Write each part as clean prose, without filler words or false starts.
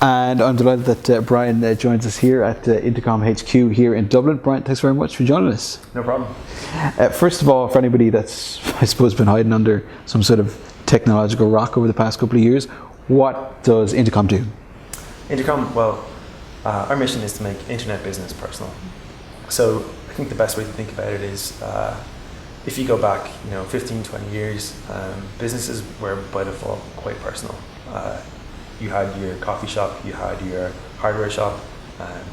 And I'm delighted that Brian joins us here at Intercom HQ here in Dublin. Brian, thanks very much for joining us. No problem. First of all, for anybody that's, I suppose, been hiding under some sort of technological rock over the past couple of years, what does Intercom do? Intercom, well, our mission is to make internet business personal. So I think the best way to think about it is if you go back 15, 20 years, businesses were by default quite personal. You had your coffee shop, you had your hardware shop.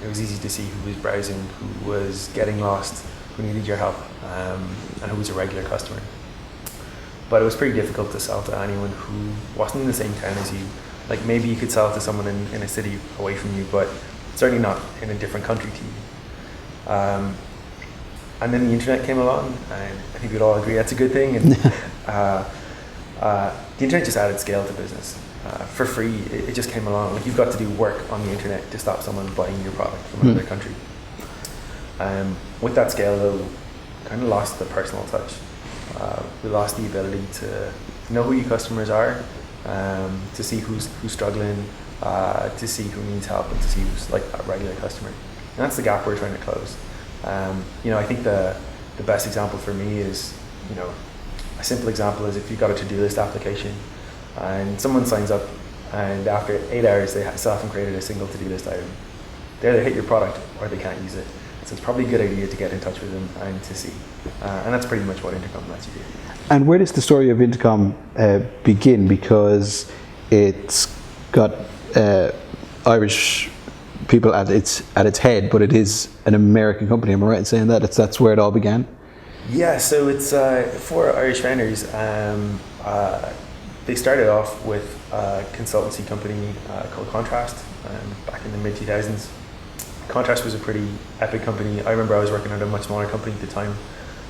It was easy to see who was browsing, who was getting lost, who needed your help, and who was a regular customer. But it was pretty difficult to sell to anyone who wasn't in the same town as you. Like maybe you could sell to someone in a city away from you, but certainly not in a different country to you. And then the internet came along, and I think we'd all agree that's a good thing. And the internet just added scale to business. For free, it just came along. Like you've got to do work on the internet to stop someone buying your product from another country. With that scale, though, kind of lost the personal touch. We lost the ability to know who your customers are, to see who's struggling, to see who needs help, and to see who's like a regular customer. And that's the gap we're trying to close. I think the best example for me is, a simple example is if you've got a to-do list application and someone signs up and after 8 hours they still haven't created a single to-do list item. They either hit your product or they can't use it. So it's probably a good idea to get in touch with them and to see. And that's pretty much what Intercom lets you do. And where does the story of Intercom begin? Because it's got Irish people at its head, but it is an American company. Am I right in saying that? That's where it all began? Yeah, so it's for Irish founders. They started off with a consultancy company called Contrast back in the mid-2000s. Contrast was a pretty epic company. I remember I was working at a much smaller company at the time,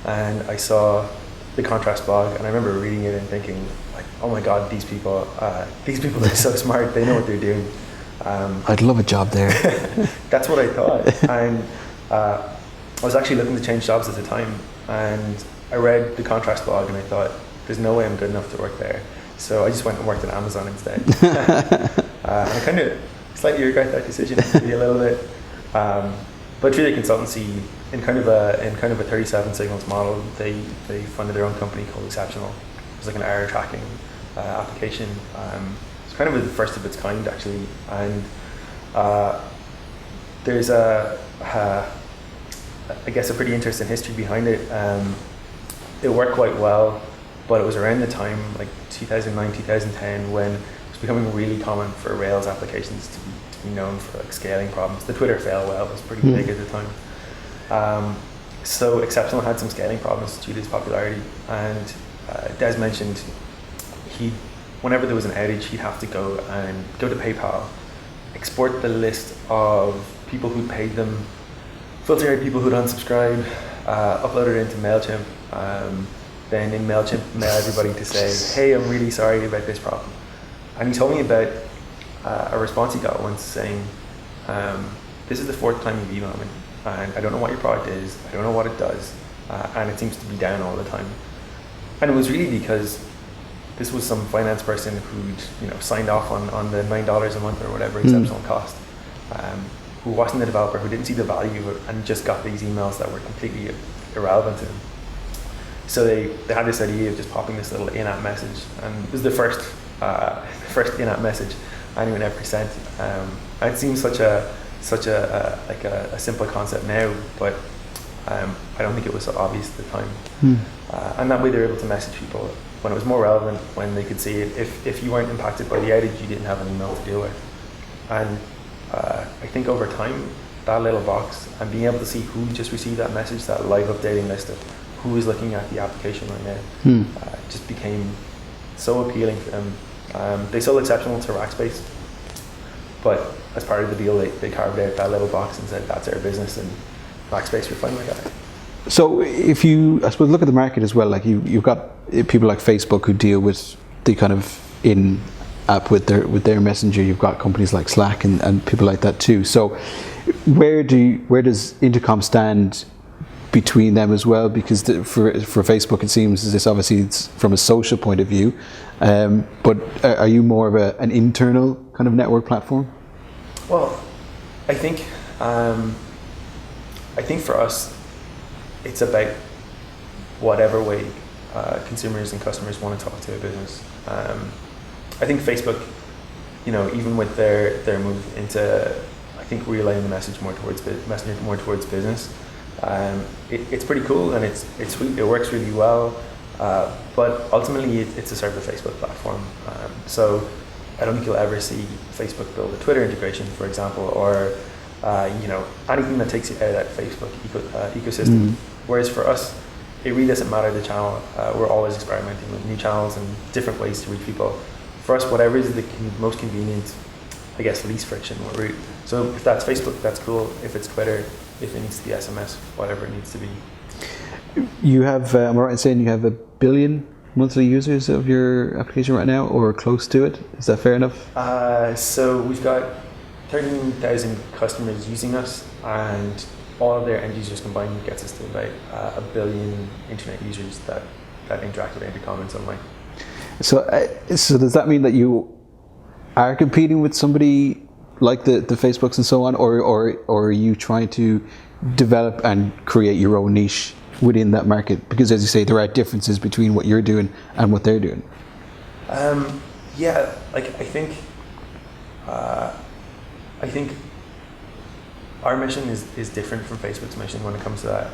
and I saw the Contrast blog, and I remember reading it and thinking, like, oh my God, these people are so smart. They know what they're doing. I'd love a job there. That's what I thought. And I was actually looking to change jobs at the time, and I read the Contrast blog, and I thought, there's no way I'm good enough to work there. So I just went and worked at Amazon instead. And I kind of slightly regret that decision, maybe a little bit. But through the consultancy, in kind of a 37 signals model, they funded their own company called Exceptional. It was like an error tracking application. It's kind of the first of its kind, actually. And there's I guess a pretty interesting history behind it. It worked quite well, but it was around the time, like 2009, 2010, when it was becoming really common for Rails applications to be known for like scaling problems. The Twitter fail whale was pretty big at the time. So Exceptional had some scaling problems due to its popularity, and Des mentioned whenever there was an outage, he'd have to go to PayPal, export the list of people who'd paid them, filter out people who'd unsubscribed, upload it into MailChimp, then in MailChimp mail everybody to say, hey, I'm really sorry about this problem. And he told me about a response he got once saying, this is the 4th time you've emailed me, and I don't know what your product is, I don't know what it does, and it seems to be down all the time. And it was really because this was some finance person who'd signed off on the $9 a month or whatever Exceptional cost, who wasn't a developer, who didn't see the value of it, and just got these emails that were completely irrelevant to them. So they had this idea of just popping this little in-app message, and it was the first in-app message anyone ever sent. It seems such a simple concept now, but I don't think it was so obvious at the time. And that way they were able to message people when it was more relevant, when they could see it. If you weren't impacted by the outage, you didn't have an email to deal with. And I think over time, that little box and being able to see who just received that message, that live updating list of who is looking at the application right now, just became so appealing to them. They sold Exceptional to Rackspace, but as part of the deal, they carved out that little box and said that's our business, and Rackspace were fine with that. So if you, I suppose, look at the market as well, like you've got people like Facebook who deal with the kind of in-app with their messenger. You've got companies like Slack and people like that too. So where does Intercom stand between them as well? Because for Facebook, it seems as this obviously it's from a social point of view, but are you more of an internal kind of network platform? Well, I think for us, it's about whatever way consumers and customers want to talk to a business. I think Facebook, even with their move into, I think, relaying the message more towards business, it's pretty cool and it's sweet. It works really well, but ultimately it's a serve the Facebook platform. So I don't think you'll ever see Facebook build a Twitter integration, for example, or anything that takes you out of that Facebook ecosystem. Whereas for us, it really doesn't matter the channel. We're always experimenting with new channels and different ways to reach people. For us, whatever is the most convenient, I guess, least friction route. So if that's Facebook, that's cool. If it's Twitter, if it needs to be SMS, whatever it needs to be. You have, am I right in saying you have 1 billion monthly users of your application right now, or close to it? Is that fair enough? So we've got 13,000 customers using us, and all of their end users combined gets us to about 1 billion internet users that interact with Intercom in some way. So does that mean that you are competing with somebody like the Facebooks and so on, or are you trying to develop and create your own niche within that market? Because as you say, there are differences between what you're doing and what they're doing. I think our mission is different from Facebook's mission when it comes to that.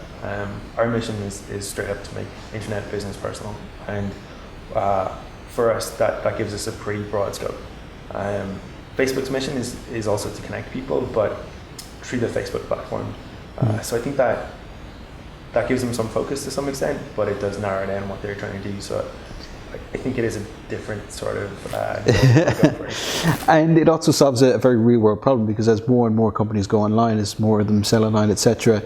Our mission is straight up to make internet business personal, and for us that gives us a pretty broad scope. Facebook's mission is also to connect people, but through the Facebook platform. So I think that gives them some focus to some extent, but it does narrow down what they're trying to do. So I think it is a different sort of and it also solves a very real world problem, because as more and more companies go online, as more of them sell online, etc.,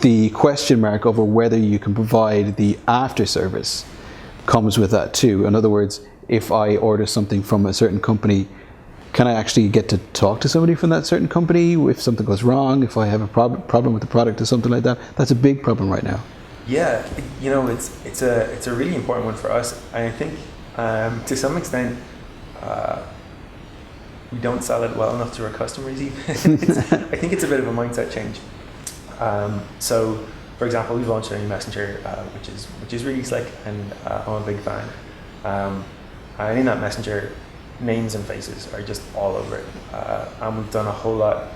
the question mark over whether you can provide the after service comes with that too. In other words, if I order something from a certain company, can I actually get to talk to somebody from that certain company if something goes wrong, if I have a problem with the product or something like that? That's a big problem right now. Yeah, it's a really important one for us. I think to some extent we don't sell it well enough to our customers even. I think it's a bit of a mindset change. So, for example, we've launched a new messenger, which is really slick, and I'm a big fan. And in that messenger, names and faces are just all over it, and we've done a whole lot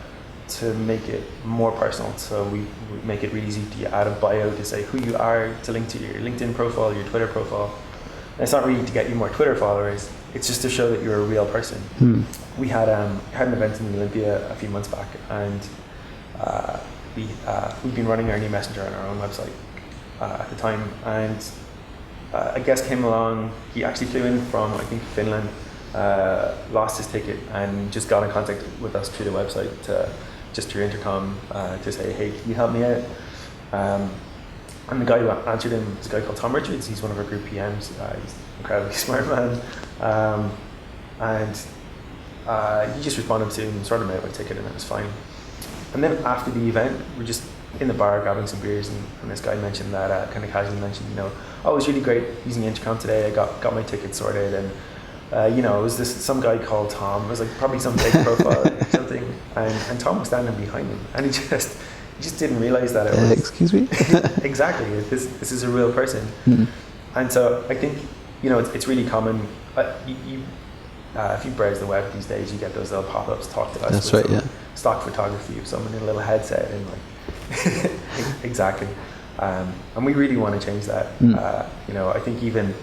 to make it more personal. So we make it really easy to add a bio to say who you are, to link to your LinkedIn profile, your Twitter profile. And it's not really to get you more Twitter followers, it's just to show that you're a real person. We had an event in Olympia a few months back, and we've been running our new messenger on our own website at the time, and a guest came along. He actually flew in from, I think, Finland, lost his ticket, and just got in contact with us through the website, just through Intercom, to say, hey, can you help me out? And the guy who answered him is a guy called Tom Richards. He's one of our group PMs. He's an incredibly smart man. And he just responded to him and sorted him out with a ticket, and it was fine. And then after the event, we're just in the bar grabbing some beers, and this guy mentioned that, kind of casually mentioned, oh, it was really great using Intercom today. I got my ticket sorted, and it was some guy called Tom. It was like probably some big profile or something, and Tom was standing behind him, and he just didn't realize that it was. Excuse me. Exactly. This is a real person, and so I think it's really common. If you browse the web these days, you get those little pop-ups. Talk to us. That's right. Yeah. Stock photography of someone in a little headset, and like exactly. And we really want to change that. I think even.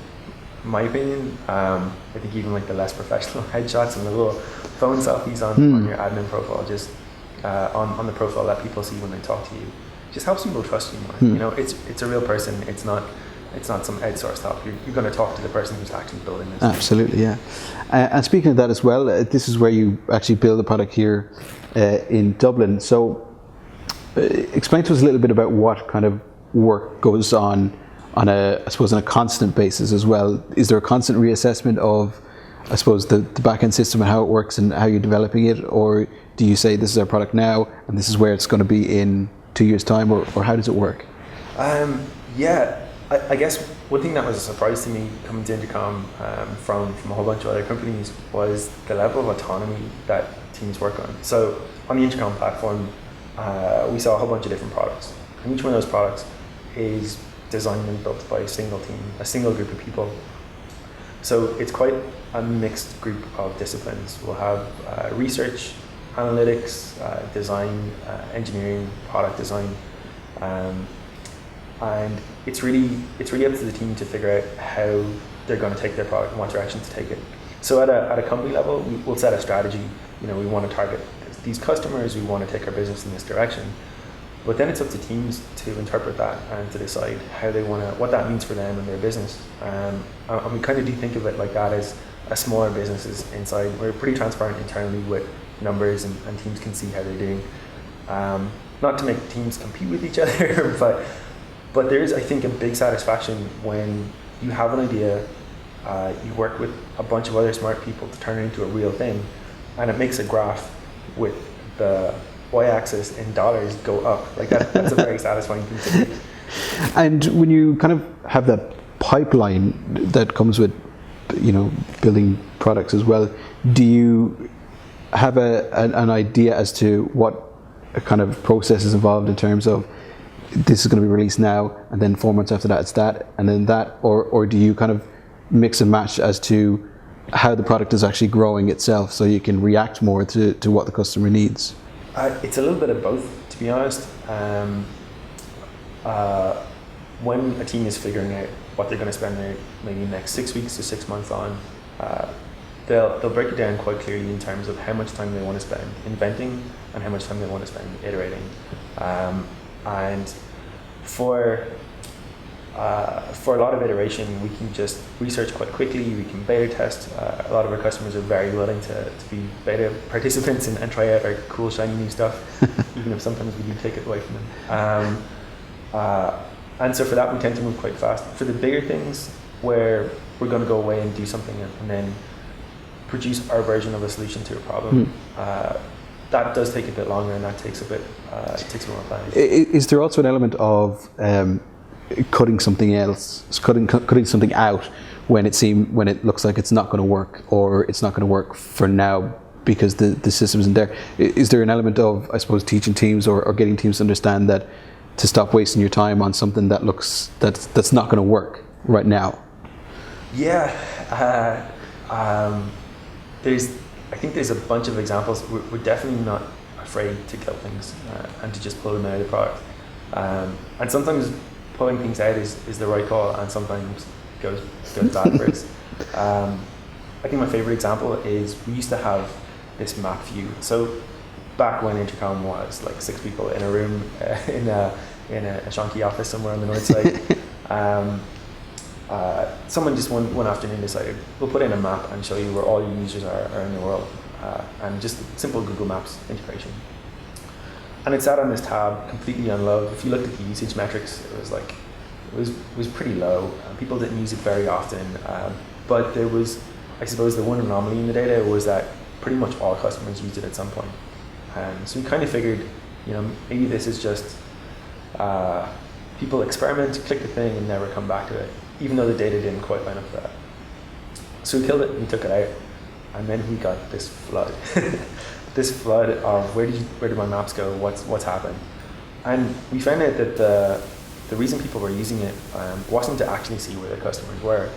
In my opinion, I think even like the less professional headshots and the little phone selfies on your admin profile, just on the profile that people see when they talk to you, just helps people trust you more. It's a real person. It's not some outsourced help. You're going to talk to the person who's actually building this. Absolutely, yeah. And speaking of that as well, this is where you actually build the product here in Dublin. So explain to us a little bit about what kind of work goes on a constant basis as well. Is there a constant reassessment of, I suppose, the back-end system and how it works and how you're developing it? Or do you say this is our product now and this is where it's going to be in 2 years' time, or how does it work? Yeah, I guess one thing that was a surprise to me coming to Intercom from a whole bunch of other companies was the level of autonomy that teams work on. So on the Intercom platform, we saw a whole bunch of different products. And each one of those products is designed and built by a single team, a single group of people. So it's quite a mixed group of disciplines. We'll have research, analytics, design, engineering, product design, and it's really up to the team to figure out how they're going to take their product and what direction to take it. So at a company level, we'll set a strategy. We want to target these customers. We want to take our business in this direction. But then it's up to teams to interpret that and to decide how they want to, what that means for them and their business. And we kind of do think of it like that as a smaller businesses inside. We're pretty transparent internally with numbers, and teams can see how they're doing. Not to make teams compete with each other, but there is, I think, a big satisfaction when you have an idea, you work with a bunch of other smart people to turn it into a real thing, and it makes a graph with the y-axis in dollars go up. Like that's a very satisfying thing to do. And when you kind of have that pipeline that comes with, building products as well, do you have an idea as to what kind of process is involved in terms of this is going to be released now, and then 4 months after that it's that, and then that, or do you kind of mix and match as to how the product is actually growing itself, so you can react more to what the customer needs? It's a little bit of both, to be honest. When a team is figuring out what they're going to spend their maybe next 6 weeks to 6 months on, they'll break it down quite clearly in terms of how much time they want to spend inventing and how much time they want to spend iterating. And for a lot of iteration, we can just research quite quickly. We can beta test. A lot of our customers are very willing to be beta participants and try out our cool, shiny new stuff, even if sometimes we do take it away from them. And so for that, we tend to move quite fast. For the bigger things, where we're going to go away and do something and then produce our version of a solution to a problem, that does take a bit longer, and that takes a bit more planning. Is there also an element of cutting something else, cutting something out when it looks like it's not going to work, or it's not going to work for now because the system isn't there? Is there an element of, I suppose, teaching teams or getting teams to understand that, to stop wasting your time on something that's not going to work right now? Yeah, I think there's a bunch of examples. We're definitely not afraid to kill things and to just pull them out of the product. And sometimes pulling things out is the right call, and sometimes it goes bad for us. I think my favorite example is we used to have this map view. So back when Intercom was like 6 people in a room in a shonky office somewhere on the north side, someone just one afternoon decided, we'll put in a map and show you where all your users are in the world, and just simple Google Maps integration. And it sat on this tab completely unloved. If you looked at the usage metrics, it was pretty low. People didn't use it very often, but there was, I suppose, the one anomaly in the data was that pretty much all customers used it at some point. So we kind of figured, maybe this is just people experiment, click the thing, and never come back to it, even though the data didn't quite line up for that. So we killed it, and we took it out, and then we got this flood. This flood of where did my maps go? What's happened? And we found out that the reason people were using it wasn't to actually see where their customers were,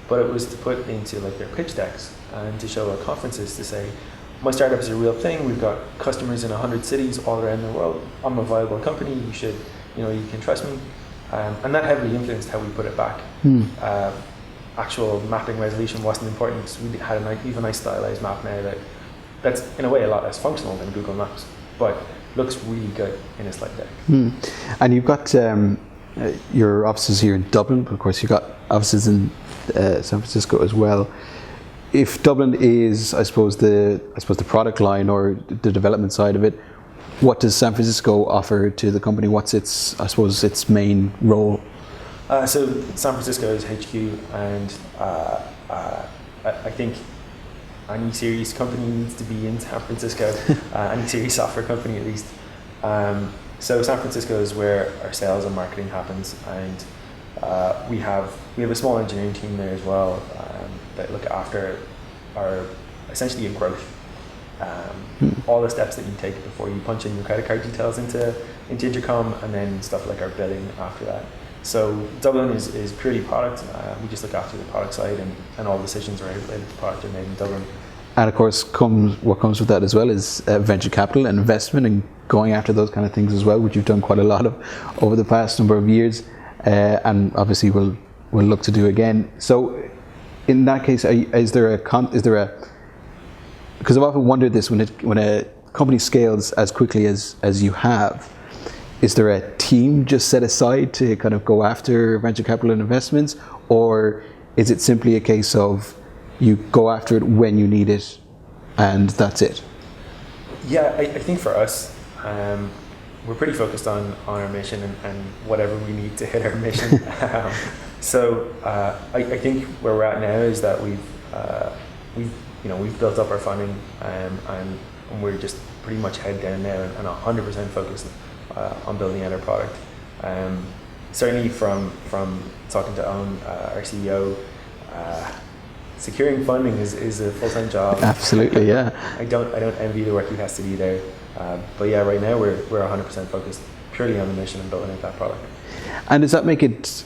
but it was to put into like their pitch decks and to show at conferences to say, my startup is a real thing. We've got customers in 100 cities all around the world. I'm a viable company. You should, you can trust me. And that heavily influenced how we put it back. Actual mapping resolution wasn't important. We had a nice stylized map now that's in a way a lot less functional than Google Maps, but looks really good in a slide deck. And you've got your offices here in Dublin, but of course you've got offices in San Francisco as well. If Dublin is, I suppose the product line or the development side of it, what does San Francisco offer to the company? What's its main role? So San Francisco is HQ, and I think any serious company needs to be in San Francisco. Any serious software company, at least. So San Francisco is where our sales and marketing happens, and we have a small engineering team there as well that look after our essentially a growth. All the steps that you take before you punch in your credit card details into Intercom, and then stuff like our billing after that. So Dublin is purely product. We just look after the product side, and all decisions related to product are made in Dublin. And of course, what comes with that as well is venture capital and investment and going after those kind of things as well, which you've done quite a lot of over the past number of years, and obviously we'll look to do again. So, in that case, is there a because I've often wondered this when a company scales as quickly as you have, is there a team just set aside to kind of go after venture capital and investments, or is it simply a case of you go after it when you need it and that's it? Yeah, I think for us, we're pretty focused on our mission and whatever we need to hit our mission. So I think where we're at now is that we've built up our funding, and we're just pretty much head down now and 100% focused on building out our product. Certainly from talking to Owen, our CEO, securing funding is a full-time job. Absolutely, yeah. I don't envy the work he has to do there. But yeah, right now we're 100% focused purely on the mission and building out that product. And does that make it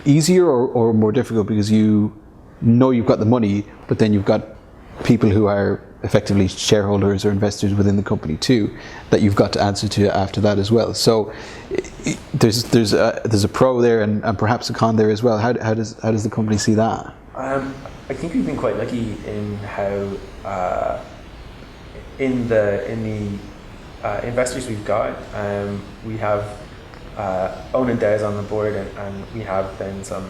easier or more difficult, because you know you've got the money, but then you've got people who are effectively shareholders or investors within the company too, that you've got to answer to after that as well. So there's a pro there and perhaps a con there as well. How does the company see that? I think we've been quite lucky in how in the investors we've got. We have Owen and Des on the board, and we have then some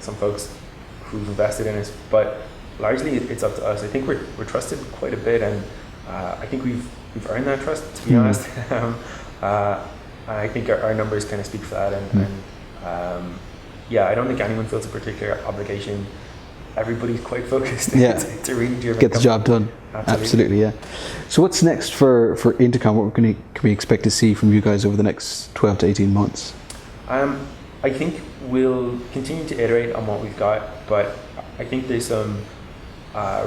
folks who've invested in us, but largely it's up to us. I think we're trusted quite a bit, and I think we've earned that trust, to be honest. I think our numbers kind of speak for that, and yeah, I don't think anyone feels a particular obligation. Everybody's quite focused to really get the job done. Absolutely, yeah. So what's next for Intercom? What can we expect to see from you guys over the next 12 to 18 months? I think we'll continue to iterate on what we've got, but I think there's some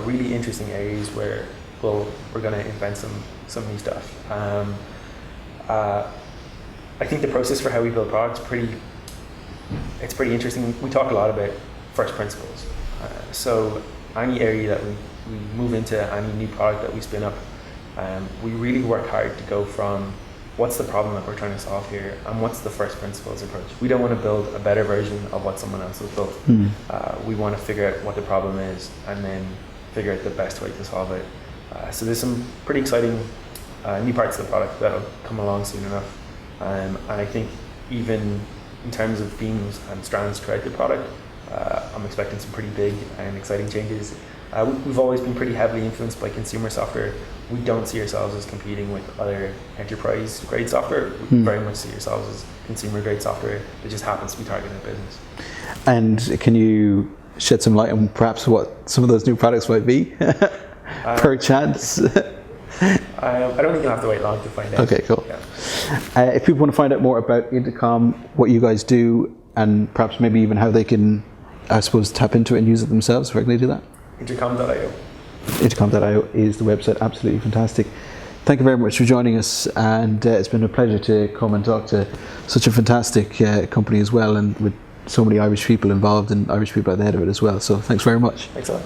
really interesting areas where we're going to invent some new stuff. I think the process for how we build products it's pretty interesting. We talk a lot about first principles. So any area that we move into, any new product that we spin up, we really work hard to go from what's the problem that we're trying to solve here, and what's the first principles approach. We don't want to build a better version of what someone else has built. We want to figure out what the problem is and then figure out the best way to solve it. So there's some pretty exciting new parts of the product that'll come along soon enough. And I think even in terms of beams and strands throughout the product, I'm expecting some pretty big and exciting changes. We've always been pretty heavily influenced by consumer software. We don't see ourselves as competing with other enterprise grade software. We very much see ourselves as consumer grade software that just happens to be targeting a business. And can you shed some light on perhaps what some of those new products might be, per chance? I don't think you'll have to wait long to find out. Okay, cool. Yeah. If people want to find out more about Intercom, what you guys do, and perhaps maybe even how they can, I suppose, tap into it and use it themselves, where can they do that? Intercom.io. Intercom.io is the website. Absolutely fantastic. Thank you very much for joining us, and it's been a pleasure to come and talk to such a fantastic company as well, and with so many Irish people involved and Irish people at the head of it as well. So thanks very much. Thanks a lot.